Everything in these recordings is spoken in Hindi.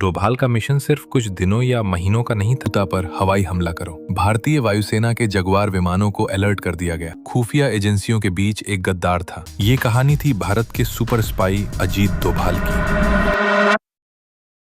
डोभाल का मिशन सिर्फ कुछ दिनों या महीनों का नहीं था। पर हवाई हमला करो। भारतीय वायुसेना के जगुआर विमानों को अलर्ट कर दिया गया। खुफिया एजेंसियों के बीच एक गद्दार था। ये कहानी थी भारत के सुपर स्पाई अजीत डोभाल की।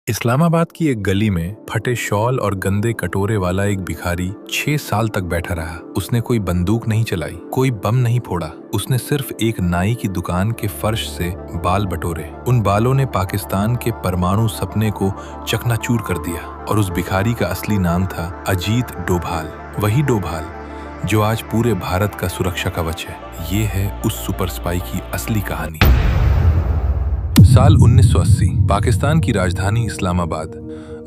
इस्लामाबाद की एक गली में फटे शॉल और गंदे कटोरे वाला एक भिखारी 6 साल तक बैठा रहा। उसने कोई बंदूक नहीं चलाई, कोई बम नहीं फोड़ा। उसने सिर्फ एक नाई की दुकान के फर्श से बाल बटोरे। उन बालों ने पाकिस्तान के परमाणु सपने को चकनाचूर कर दिया। और उस भिखारी का असली नाम था अजीत डोभाल। वही डोभाल जो आज पूरे भारत का सुरक्षा कवच है। ये है उस सुपर स्पाई की असली कहानी। साल 1980, पाकिस्तान की राजधानी इस्लामाबाद।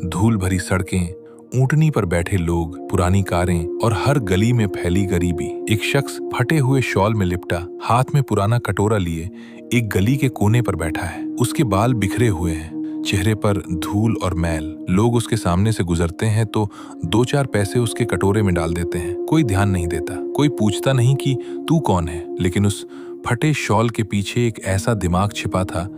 धूल भरी सड़कें, ऊंटनी पर बैठे लोग, पुरानी कारें और हर गली में फैली गरीबी। एक शख्स फटे हुए शॉल में लिपटा, हाथ में पुराना कटोरा लिए एक गली के कोने पर बैठा है। उसके बाल बिखरे हुए हैं, चेहरे पर धूल और मैल। लोग उसके सामने से गुजरते हैं तो 2-4 पैसे उसके कटोरे में डाल देते हैं। कोई ध्यान नहीं देता, कोई पूछता नहीं कि तू कौन है। लेकिन उस फटे शॉल के पीछे एक ऐसा दिमाग छिपा था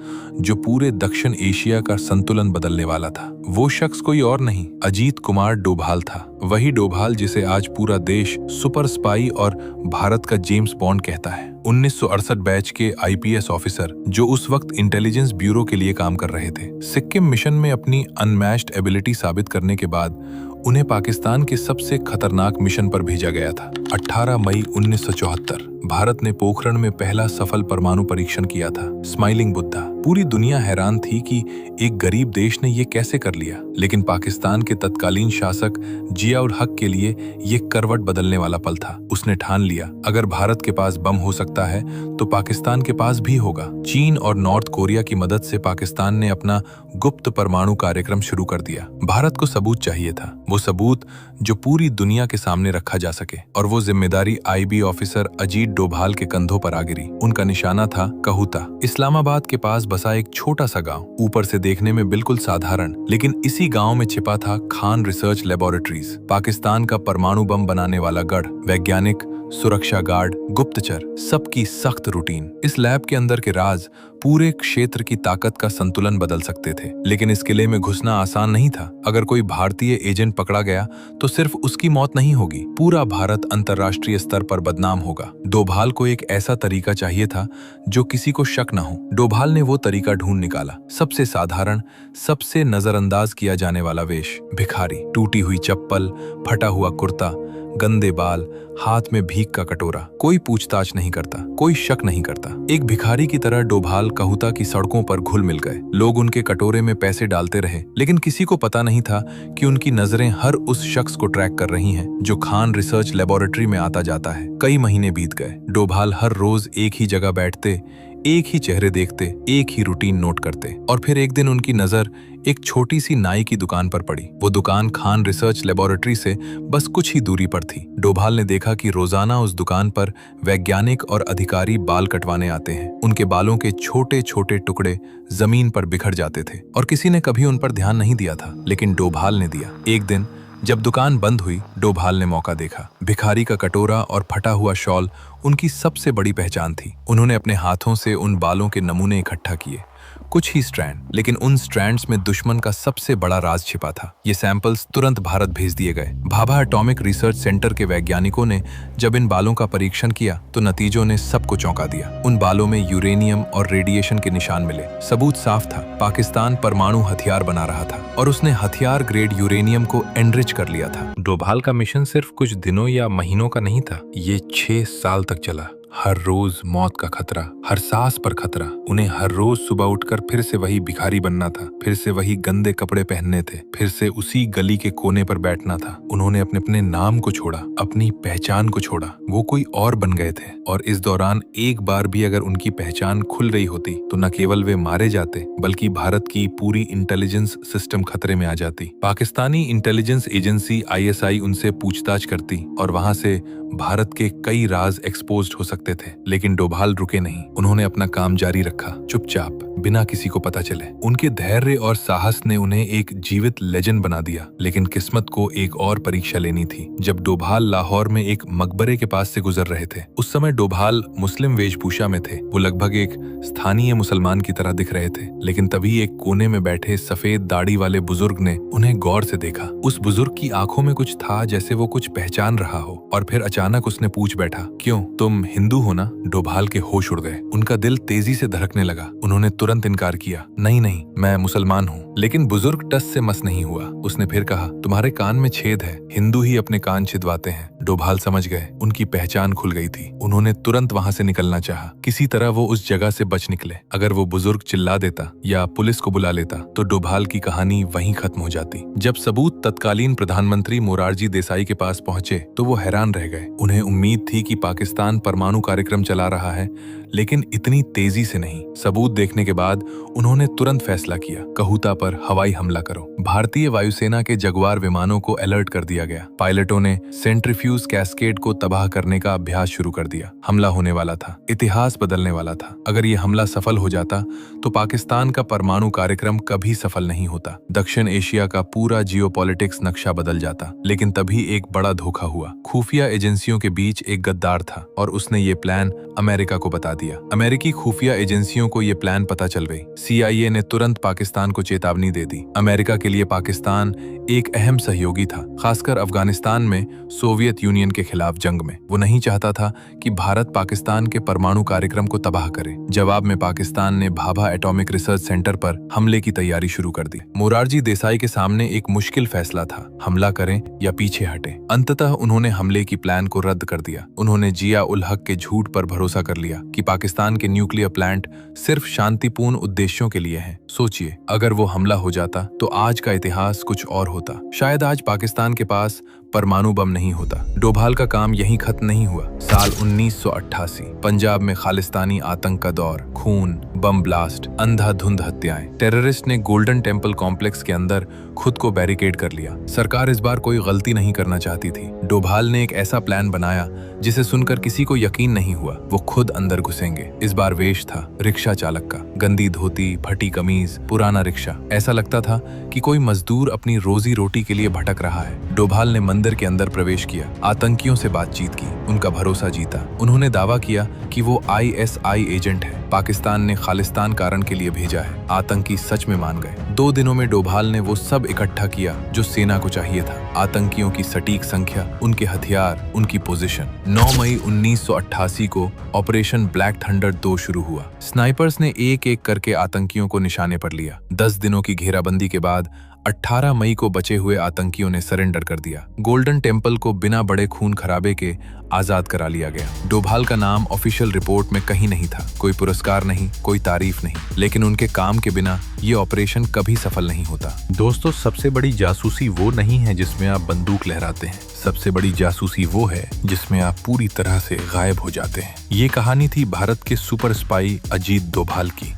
जो पूरे दक्षिण एशिया का संतुलन बदलने वाला था। वो शख्स कोई और नहीं, अजीत कुमार डोभाल था। वही डोभाल जिसे आज पूरा देश सुपर स्पाई और भारत का जेम्स बॉन्ड कहता है। 1968 बैच के आईपीएस ऑफिसर जो उस वक्त इंटेलिजेंस ब्यूरो के लिए काम कर रहे थे। सिक्किम मिशन में अपनी अनमैच्ड एबिलिटी साबित करने के बाद उन्हें पाकिस्तान के सबसे खतरनाक मिशन पर भेजा गया था। 18 मई 1974 भारत ने पोखरण में पहला सफल परमाणु परीक्षण किया था। स्माइलिंग बुद्धा। पूरी दुनिया हैरान थी कि एक गरीब देश ने ये कैसे कर लिया। लेकिन पाकिस्तान के तत्कालीन शासक जिया-उल हक के लिए ये करवट बदलने वाला पल था। उसने ठान लिया, अगर भारत के पास बम हो सकता है तो पाकिस्तान के पास भी होगा। चीन और नॉर्थ कोरिया की मदद से पाकिस्तान ने अपना गुप्त परमाणु कार्यक्रम शुरू कर दिया। भारत को सबूत चाहिए था, वो सबूत जो पूरी दुनिया के सामने रखा जा सके। और वो जिम्मेदारी आईबी ऑफिसर अजीत डोभाल के कंधों पर आ गिरी। उनका निशाना था कहूता, इस्लामाबाद के पास बसा एक छोटा सा गांव। ऊपर से देखने में बिल्कुल साधारण, लेकिन इसी गांव में छिपा था खान रिसर्च लेबोरेटरीज, पाकिस्तान का परमाणु बम बनाने वाला गढ़। वैज्ञानिक, सुरक्षा गार्ड, गुप्तचर, सबकी सख्त रूटीन। इस लैब के अंदर के राज पूरे क्षेत्र की ताकत का संतुलन बदल सकते थे। लेकिन इस किले में घुसना आसान नहीं था। अगर कोई भारतीय एजेंट पकड़ा गया तो सिर्फ उसकी मौत नहीं होगी, पूरा भारत अंतर्राष्ट्रीय स्तर पर बदनाम होगा। डोभाल को एक ऐसा तरीका चाहिए था जो किसी को शक न हो। डोभाल ने वो तरीका ढूंढ निकाला। सबसे साधारण, सबसे नजरअंदाज किया जाने वाला वेश, भिखारी। टूटी हुई चप्पल, फटा हुआ कुर्ता, गंदे बाल, हाथ में भीख का कटोरा। कोई पूछताछ नहीं करता, कोई शक नहीं करता। एक भिखारी की तरह डोभाल कहूता की सड़कों पर घुल मिल गए। लोग उनके कटोरे में पैसे डालते रहे, लेकिन किसी को पता नहीं था कि उनकी नजरें हर उस शख्स को ट्रैक कर रही हैं जो खान रिसर्च लेबोरेटरी में आता जाता है। कई महीने बीत गए। डोभाल हर रोज एक ही जगह बैठते, एक ही चेहरे देखते, एक ही रूटीन नोट करते। और फिर एक दिन उनकी नजर एक छोटी सी नाई की दुकान पर पड़ी। वो दुकान खान रिसर्च लेबोरेटरी से बस कुछ ही दूरी पर थी। डोभाल ने देखा कि रोजाना उस दुकान पर वैज्ञानिक और अधिकारी बाल कटवाने आते हैं। उनके बालों के छोटे छोटे टुकड़े जमीन पर बिखर जाते थे और किसी ने कभी उन पर ध्यान नहीं दिया था, लेकिन डोभाल ने दिया। एक दिन जब दुकान बंद हुई, डोभाल ने मौका देखा। भिखारी का कटोरा और फटा हुआ शॉल उनकी सबसे बड़ी पहचान थी। उन्होंने अपने हाथों से उन बालों के नमूने इकट्ठा किए, कुछ ही स्ट्रैंड, लेकिन उन स्ट्रैंड्स में दुश्मन का सबसे बड़ा राज छिपा था। ये सैंपल्स तुरंत भारत भेज दिए गए। भाभा एटॉमिक रिसर्च सेंटर के वैज्ञानिकों ने जब इन बालों का परीक्षण किया तो नतीजों ने सबको चौंका दिया। उन बालों में यूरेनियम और रेडिएशन के निशान मिले। सबूत साफ था, पाकिस्तान परमाणु हथियार बना रहा था और उसने हथियार ग्रेड यूरेनियम को एनरिच कर लिया था। डोभाल का मिशन सिर्फ कुछ दिनों या महीनों का नहीं था, ये 6 साल तक चला। हर रोज मौत का खतरा, हर सांस पर खतरा। उन्हें हर रोज सुबह उठकर फिर से वही भिखारी बनना था, फिर से वही गंदे कपड़े पहनने थे, फिर से उसी गली के कोने पर बैठना था। उन्होंने अपने अपने नाम को छोड़ा, अपनी पहचान को छोड़ा। वो कोई और बन गए थे। और इस दौरान एक बार भी अगर उनकी पहचान खुल रही होती तो न केवल वे मारे जाते, बल्कि भारत की पूरी इंटेलिजेंस सिस्टम खतरे में आ जाती। पाकिस्तानी इंटेलिजेंस एजेंसी ISI उनसे पूछताछ करती और वहां से भारत के कई राज एक्सपोज्ड हो सकते थे। लेकिन डोभाल रुके नहीं। उन्होंने अपना काम जारी रखा, चुपचाप, बिना किसी को पता चले। उनके धैर्य और साहस ने उन्हें एक जीवित लेजेंड बना दिया। लेकिन किस्मत को एक और परीक्षा लेनी थी। जब डोभाल लाहौर में एक मकबरे के पास से गुजर रहे थे, उस समय डोभाल मुस्लिम वेशभूषा में थे। वो लगभग एक स्थानीय मुसलमान की तरह दिख रहे थे। लेकिन तभी एक कोने में बैठे सफेद दाढ़ी वाले बुजुर्ग ने उन्हें गौर से देखा। उस बुजुर्ग की आंखों में कुछ था, जैसे वो कुछ पहचान रहा हो। और फिर अचानक उसने पूछ बैठा, क्यों, तुम हिंदू हो ना? डोभाल के होश उड़ गए। उनका दिल तेजी से धड़कने लगा। उन्होंने तुरंत इनकार किया, नहीं नहीं, मैं मुसलमान हूँ। लेकिन बुजुर्ग टस से मस नहीं हुआ। उसने फिर कहा, तुम्हारे कान में छेद है, हिंदू ही अपने कान छिदवाते हैं। डोभाल समझ गए, उनकी पहचान खुल गई थी। उन्होंने तुरंत वहां से निकलना चाहा। किसी तरह वो उस जगह से बच निकले। अगर वो बुजुर्ग चिल्ला देता या पुलिस को बुला लेता तो डोभाल की कहानी वहीं खत्म हो जाती। जब सबूत तत्कालीन प्रधानमंत्री मोरारजी देसाई के पास पहुंचे तो वो हैरान रह गए। उन्हें उम्मीद थी कि पाकिस्तान परमाणु कार्यक्रम चला रहा है, लेकिन इतनी तेजी से नहीं। सबूत देखने के बाद उन्होंने तुरंत फैसला किया, कहूता पर हवाई हमला करो। भारतीय वायुसेना के जगुआर विमानों को अलर्ट कर दिया गया। पायलटों ने सेंट्रीफ्यूज कैस्केड को तबाह करने का अभ्यास शुरू कर दिया। हमला होने वाला था, इतिहास बदलने वाला था। अगर ये हमला सफल हो जाता तो पाकिस्तान का परमाणु कार्यक्रम कभी सफल नहीं होता। दक्षिण एशिया का पूरा जियोपॉलिटिक्स नक्शा बदल जाता। लेकिन तभी एक बड़ा धोखा हुआ। खुफिया एजेंसियों के बीच एक गद्दार था और उसने ये प्लान अमेरिका को बता दिया। अमेरिकी खुफिया एजेंसियों को ये प्लान पता चल गई। CIA ने तुरंत पाकिस्तान को चेतावनी दे दी। अमेरिका के लिए पाकिस्तान एक अहम सहयोगी था, खासकर अफगानिस्तान में सोवियत यूनियन के खिलाफ जंग में। वो नहीं चाहता था कि भारत पाकिस्तान के परमाणु कार्यक्रम को तबाह करे। जवाब में पाकिस्तान ने भाभा एटॉमिक रिसर्च सेंटर पर हमले की तैयारी शुरू कर दी। मोरारजी देसाई के सामने एक मुश्किल फैसला था, हमला करें या पीछे हटें। अंततः उन्होंने हमले की प्लान को रद्द कर दिया। उन्होंने जिया उल हक के झूठ पर भरोसा कर लिया कि पाकिस्तान के न्यूक्लियर प्लांट सिर्फ शांतिपूर्ण उद्देश्यों के लिए हैं। सोचिए, अगर वो हमला हो जाता तो आज का इतिहास कुछ और होता। शायद आज पाकिस्तान के पास परमाणु बम नहीं होता। डोभाल का काम यहीं खत्म नहीं हुआ। साल 1988 पंजाब में खालिस्तानी आतंक का दौर, खून, बम ब्लास्ट, अंधाधुंध हत्याएं। टेररिस्ट ने गोल्डन टेम्पल कॉम्प्लेक्स के अंदर खुद को बैरिकेड कर लिया। सरकार इस बार कोई गलती नहीं करना चाहती थी। डोभाल ने एक ऐसा प्लान बनाया जिसे सुनकर किसी को यकीन नहीं हुआ। वो खुद अंदर घुसेंगे। इस बार वेश था रिक्शा चालक का, गंदी धोती, फटी कमीज, पुराना रिक्शा। ऐसा लगता था कि कोई मजदूर अपनी रोजी रोटी के लिए भटक रहा है। डोभाल ने मंदिर के अंदर प्रवेश किया, आतंकियों से बातचीत की, उनका भरोसा जीता। उन्होंने दावा किया कि वो ISI एजेंट है, पाकिस्तान ने खालिस्तान कारण के लिए भेजा है। आतंकी सच में मान गए। 2 दिनों में डोभाल ने वो सब इकट्ठा किया जो सेना को चाहिए था। आतंकियों की सटीक संख्या, उनके हथियार, उनकी पोजीशन। 9 मई 1988 को ऑपरेशन ब्लैक थंडर 2 शुरू हुआ। स्नाइपर्स ने एक एक करके आतंकियों को निशाने पर लिया। 10 दिनों की घेराबंदी के बाद 18 मई को बचे हुए आतंकियों ने सरेंडर कर दिया। गोल्डन टेम्पल को बिना बड़े खून खराबे के आजाद करा लिया गया। डोभाल का नाम ऑफिशियल रिपोर्ट में कहीं नहीं था। कोई पुरस्कार नहीं, कोई तारीफ नहीं, लेकिन उनके काम के बिना ये ऑपरेशन कभी सफल नहीं होता। दोस्तों, सबसे बड़ी जासूसी वो नहीं है जिसमें आप बंदूक लहराते हैं। सबसे बड़ी जासूसी वो है जिसमें आप पूरी तरह से गायब हो जाते हैं। ये कहानी थी भारत के सुपर स्पाई अजीत डोभाल की।